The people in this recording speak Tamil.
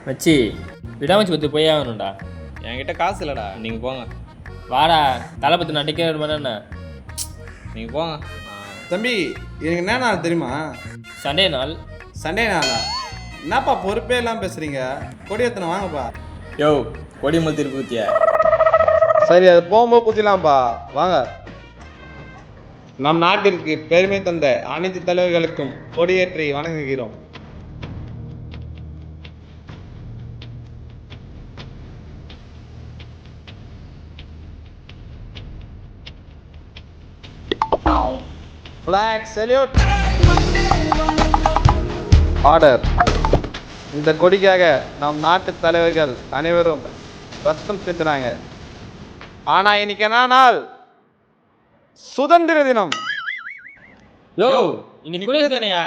மச்சி விடாமச்சி பற்றி போய் ஆகணும்டா. என்கிட்ட காசு இல்லைடா, நீங்கள் போங்க. வாடா தளபதி நடிக்கிற மாதிரி என்ன. நீங்கள் போங்க. தம்பி எனக்கு என்ன நாள் தெரியுமா? சண்டே நாள். சண்டே நாளா? என்னப்பா பொறுப்பே எல்லாம் பேசுறீங்க? கொடி எத்தனை வாங்கப்பா. யோ கொடிமல் திருப்பூத்தியா? சரி அது போகும்போது ஊற்றிலாம்ப்பா வாங்க. நம் நாட்டிற்கு பெருமை தந்த அனைத்து தலைவர்களுக்கும் கொடியேற்றி வணங்குகிறோம். Flag salute. ஆர்டர். இந்த கொடிக்காக நம் நாட்டு தலைவர்கள் அனைவரும் ரத்தம் சிந்தினாங்க. ஆனா இன்னைக்கு என்ன நாள்? சுதந்திர தினம். யோ இன்னைக்கு கூட தானையா?